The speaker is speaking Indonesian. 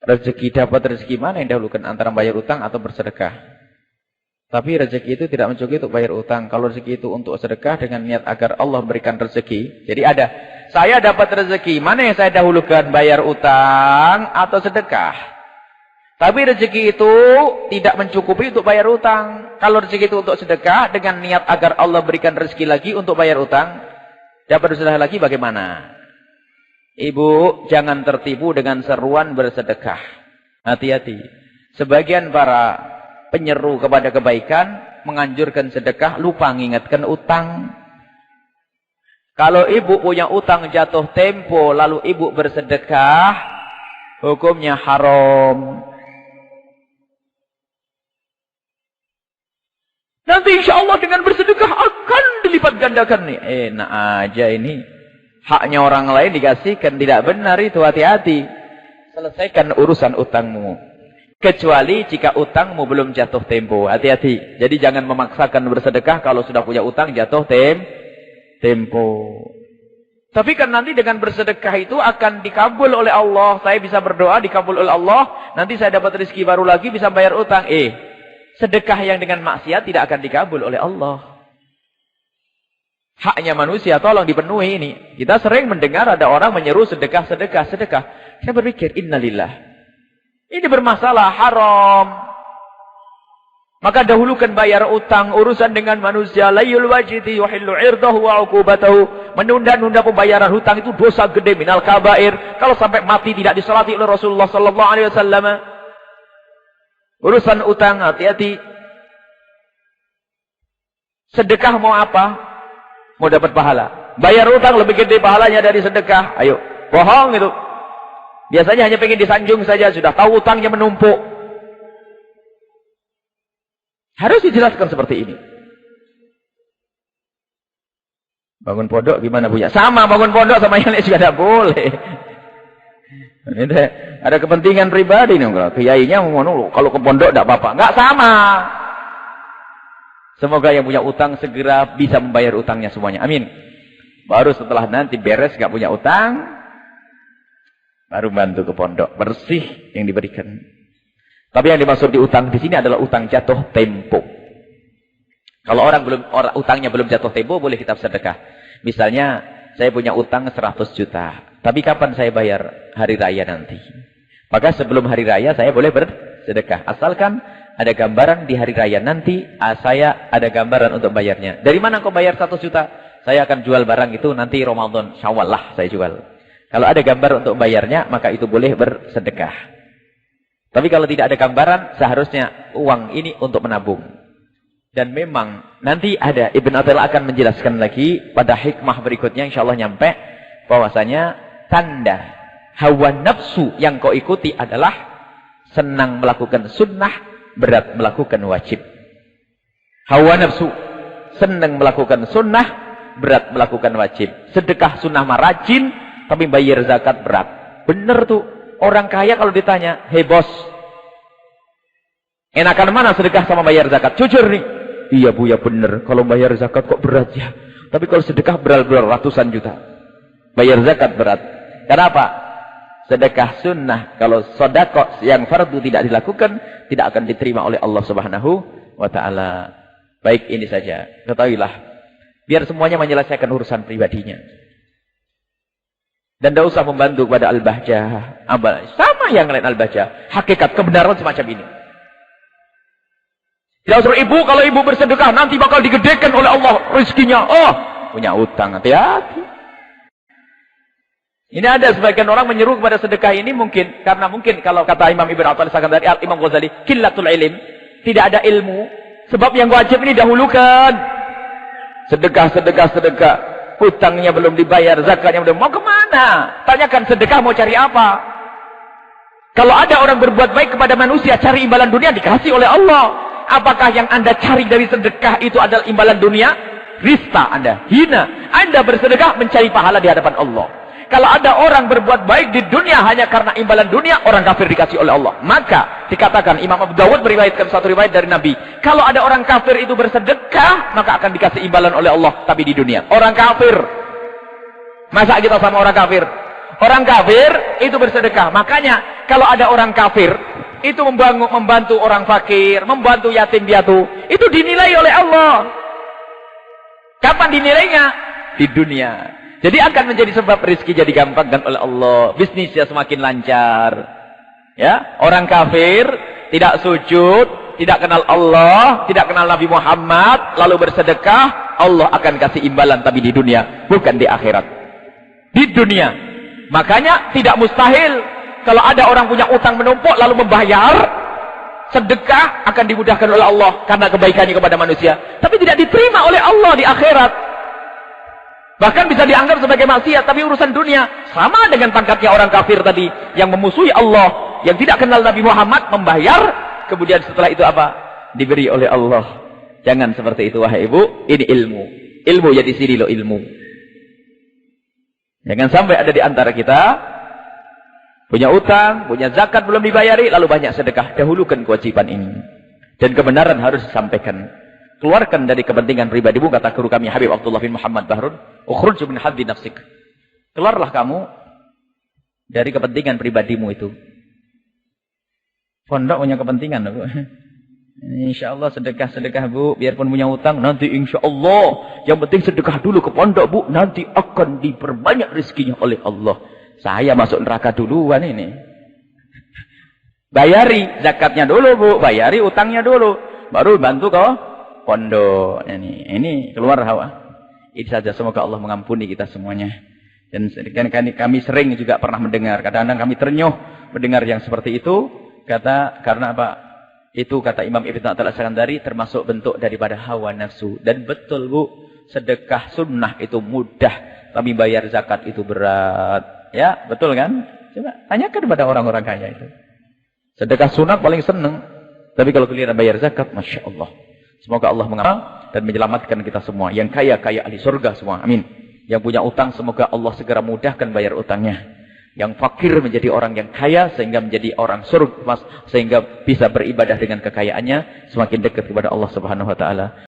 dapat rezeki mana yang dahulukan antara bayar utang atau bersedekah? Tapi rezeki itu tidak mencukupi untuk bayar utang. Kalau rezeki itu untuk sedekah dengan niat agar Allah berikan rezeki. Jadi ada, saya dapat rezeki, mana yang saya dahulukan, bayar utang atau sedekah? Tapi rezeki itu tidak mencukupi untuk bayar utang. Kalau rezeki itu untuk sedekah dengan niat agar Allah berikan rezeki lagi untuk bayar utang, dapat sedekah lagi bagaimana? Ibu, jangan tertipu dengan seruan bersedekah. Hati-hati. Sebagian para penyeru kepada kebaikan menganjurkan sedekah, lupa mengingatkan utang. Kalau ibu punya utang jatuh tempo lalu ibu bersedekah, hukumnya haram. Nanti insya Allah dengan bersedekah akan dilipat gandakan nih. Enak aja ini. Haknya orang lain dikasihkan, tidak benar itu, hati-hati. Selesaikan urusan utangmu. Kecuali jika utangmu belum jatuh tempo, hati-hati. Jadi jangan memaksakan bersedekah kalau sudah punya utang jatuh tempo. Tapi kan nanti dengan bersedekah itu akan dikabul oleh Allah. Saya bisa berdoa dikabul oleh Allah. Nanti saya dapat rezeki baru lagi bisa bayar utang. Sedekah yang dengan maksiat tidak akan dikabul oleh Allah. Haknya manusia tolong dipenuhi ini. Kita sering mendengar ada orang menyeru sedekah. Saya berpikir, innalillah. Ini bermasalah, haram. Maka dahulukan bayar utang, urusan dengan manusia. Layul wajidi yuhillu irdahu wa uqubatahu. Menunda-nunda pembayaran hutang itu dosa gede minal kabair. Kalau sampai mati tidak disalati oleh Rasulullah sallallahu alaihi wasallam. Urusan utang, hati-hati. Sedekah mau apa? Mau dapat pahala. Bayar utang lebih gede pahalanya dari sedekah. Ayo, bohong itu. Biasanya hanya pengen disanjung saja, sudah tahu utangnya menumpuk. Harus dijelaskan seperti ini. Bangun pondok gimana punya? Sama bangun pondok sama yang lain juga tidak boleh. Ini ada kepentingan pribadi nih. Kalau kiainya mau kalau ke pondok tidak apa-apa. Enggak sama. Semoga yang punya utang segera bisa membayar utangnya semuanya. Amin. Baru setelah nanti beres gak punya utang, baru bantu ke pondok. Bersih yang diberikan. Tapi yang dimaksud di utang di sini adalah utang jatuh tempo. Kalau orang utangnya belum jatuh tempo, boleh kita sedekah. Misalnya, saya punya utang 100 juta. Tapi kapan saya bayar? Hari raya nanti. Maka sebelum hari raya saya boleh bersedekah. Asalkan ada gambaran di hari raya nanti, saya ada gambaran untuk bayarnya. Dari mana kau bayar 100 juta? Saya akan jual barang itu nanti Ramadan, Syawal lah saya jual. Kalau ada gambar untuk bayarnya, maka itu boleh bersedekah. Tapi kalau tidak ada gambaran, seharusnya uang ini untuk menabung. Dan memang nanti ada, Ibn Athaillah akan menjelaskan lagi pada hikmah berikutnya, insyaAllah nyampe, bahwasanya tanda hawa nafsu yang kau ikuti adalah senang melakukan sunnah, berat melakukan wajib. Hawa nafsu senang melakukan sunnah, berat melakukan wajib. Sedekah sunnah mah rajin, tapi bayar zakat berat. Bener tuh. Orang kaya kalau ditanya, hei bos, enakan mana sedekah sama bayar zakat? Jujur nih. Iya bu, ya bener. Kalau bayar zakat kok berat ya. Tapi kalau sedekah berat ratusan juta. Bayar zakat berat. Kenapa? Sedekah sunnah, kalau sedekah yang fardu tidak dilakukan, tidak akan diterima oleh Allah Subhanahu wa ta'ala. Baik, ini saja. Ketahuilah, biar semuanya menyelesaikan urusan pribadinya. Dan tidak usah membantu kepada al-bahjah. Sama yang lain al-bahjah. Hakikat kebenaran semacam ini. Tidak usah ibu, kalau ibu bersedekah, nanti bakal digedekan oleh Allah rezekinya. Oh, punya utang, hati-hati. Ini ada sebagian orang menyeru kepada sedekah ini mungkin. Karena mungkin kalau kata Imam Ibn Athaillah dari Imam Ghazali. Qillatul ilm. Tidak ada ilmu. Sebab yang wajib ini dahulukan. Sedekah. Hutangnya belum dibayar. Zakatnya belum. Mau kemana? Tanyakan sedekah mau cari apa? Kalau ada orang berbuat baik kepada manusia. Cari imbalan dunia dikasih oleh Allah. Apakah yang anda cari dari sedekah itu adalah imbalan dunia? Rista anda. Hina. Anda bersedekah mencari pahala di hadapan Allah. Kalau ada orang berbuat baik di dunia hanya karena imbalan dunia, orang kafir dikasih oleh Allah. Maka dikatakan Imam Abu Dawud meriwayatkan satu riwayat dari Nabi. Kalau ada orang kafir itu bersedekah, maka akan dikasih imbalan oleh Allah. Tapi di dunia. Orang kafir. Masa kita sama orang kafir? Orang kafir itu bersedekah. Makanya kalau ada orang kafir itu membantu orang fakir, membantu yatim piatu, itu dinilai oleh Allah. Kapan dinilainya? Di dunia. Jadi akan menjadi sebab rezeki jadi gampangkan oleh Allah, bisnisnya semakin lancar. Ya, orang kafir tidak sujud, tidak kenal Allah, tidak kenal Nabi Muhammad, lalu bersedekah, Allah akan kasih imbalan tapi di dunia, bukan di akhirat. Di dunia. Makanya tidak mustahil kalau ada orang punya utang menumpuk lalu membayar, sedekah akan dimudahkan oleh Allah karena kebaikannya kepada manusia. Tapi tidak diterima oleh Allah di akhirat. Bahkan bisa dianggap sebagai maksiat, tapi urusan dunia. Sama dengan pangkatnya orang kafir tadi yang memusuhi Allah, yang tidak kenal Nabi Muhammad, membayar, kemudian setelah itu apa? Diberi oleh Allah. Jangan seperti itu wahai ibu, ini ilmu. Ilmu ya di sini loh ilmu. Jangan sampai ada di antara kita punya utang, punya zakat belum dibayari, lalu banyak sedekah. Dahulukan kewajiban ini. Dan kebenaran harus disampaikan. Keluarkan dari kepentingan pribadimu, kata guru kami Habib Abdullah bin Muhammad Bahrun, ukhruj min haddi nafsik. Keluarlah kamu dari kepentingan pribadimu itu. Pondok punya kepentingan, Bu. Insya Allah sedekah-sedekah, Bu. Biarpun punya utang, nanti insya Allah. Yang penting sedekah dulu ke pondok, Bu. Nanti akan diperbanyak rezekinya oleh Allah. Saya masuk neraka duluan ini. Bayari zakatnya dulu, Bu. Bayari utangnya dulu. Baru bantu kau pondok. Ini keluar hawa. Ini saja, semoga Allah mengampuni kita semuanya. Dan kami sering juga pernah mendengar. Kadang-kadang kami ternyuh mendengar yang seperti itu. Karena apa? Itu kata Imam Ibn Al-Iskandari termasuk bentuk daripada hawa nafsu. Dan betul, Bu, sedekah sunnah itu mudah, tapi bayar zakat itu berat. Ya, betul kan? Coba tanyakan kepada orang-orang kaya itu. Sedekah sunnah paling senang, tapi kalau kalian bayar zakat, Masya Allah. Semoga Allah mengampuni dan menyelamatkan kita semua. Yang kaya-kaya ahli surga semua. Amin. Yang punya utang, semoga Allah segera mudahkan bayar utangnya. Yang fakir menjadi orang yang kaya, sehingga menjadi orang surga, sehingga bisa beribadah dengan kekayaannya, semakin dekat kepada Allah Subhanahu wa Ta'ala.